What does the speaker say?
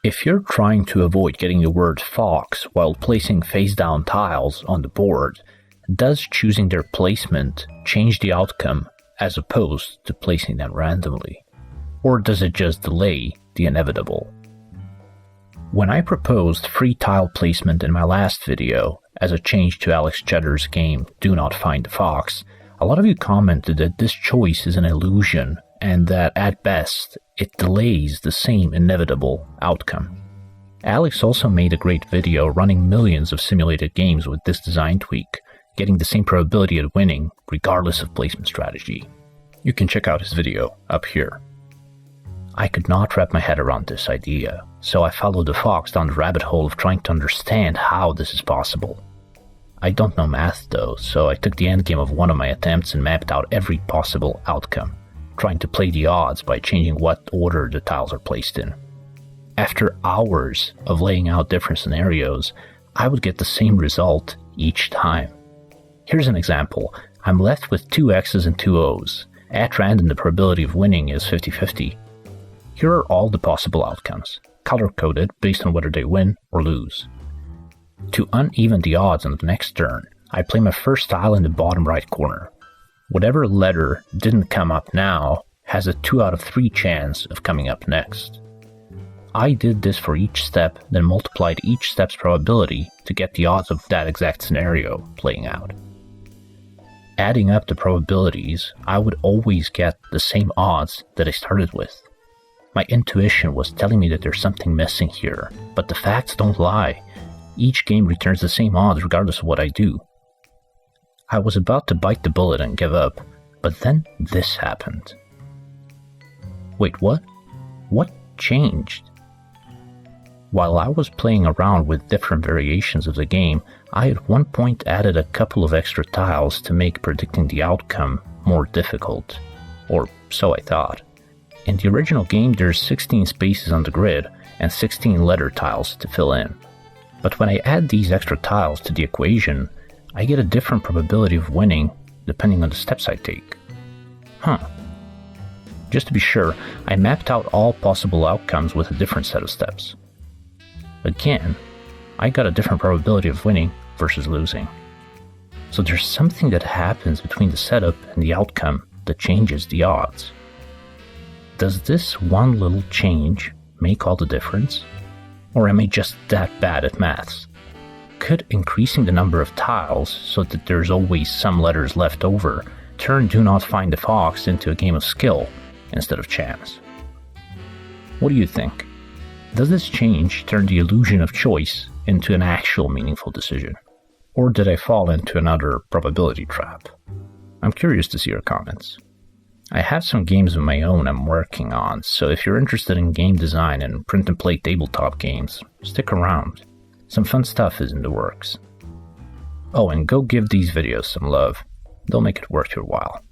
If you're trying to avoid getting the word fox while placing face-down tiles on the board, does choosing their placement change the outcome as opposed to placing them randomly? Or does it just delay the inevitable? When I proposed free tile placement in my last video as a change to Alex Cheddar's game Do Not Find the Fox, a lot of you commented that this choice is an illusion and that at best it delays the same inevitable outcome. Alex also made a great video running millions of simulated games with this design tweak, getting the same probability at winning regardless of placement strategy. You can check out his video up here. I could not wrap my head around this idea, so I followed the fox down the rabbit hole of trying to understand how this is possible. I don't know math though, so I took the endgame of one of my attempts and mapped out every possible outcome, trying to play the odds by changing what order the tiles are placed in. After hours of laying out different scenarios, I would get the same result each time. Here's an example. I'm left with 2 X's and 2 O's. At random, the probability of winning is 50-50. Here are all the possible outcomes, color-coded based on whether they win or lose. To uneven the odds on the next turn, I play my first tile in the bottom right corner. Whatever letter didn't come up now has a 2 out of 3 chance of coming up next. I did this for each step, then multiplied each step's probability to get the odds of that exact scenario playing out. Adding up the probabilities, I would always get the same odds that I started with. My intuition was telling me that there's something missing here, but the facts don't lie. Each game returns the same odds regardless of what I do. I was about to bite the bullet and give up, but then this happened. Wait, what? What changed? While I was playing around with different variations of the game, I at one point added a couple of extra tiles to make predicting the outcome more difficult. Or so I thought. In the original game, there's 16 spaces on the grid and 16 letter tiles to fill in. But when I add these extra tiles to the equation, I get a different probability of winning depending on the steps I take. Just to be sure, I mapped out all possible outcomes with a different set of steps. Again, I got a different probability of winning versus losing. So there's something that happens between the setup and the outcome that changes the odds. Does this one little change make all the difference? Or am I just that bad at maths? Could increasing the number of tiles so that there's always some letters left over turn Do Not Find the Fox into a game of skill instead of chance? What do you think? Does this change turn the illusion of choice into an actual meaningful decision? Or did I fall into another probability trap? I'm curious to see your comments. I have some games of my own I'm working on, so if you're interested in game design and print and play tabletop games, stick around. Some fun stuff is in the works. Oh, and go give these videos some love. They'll make it worth your while.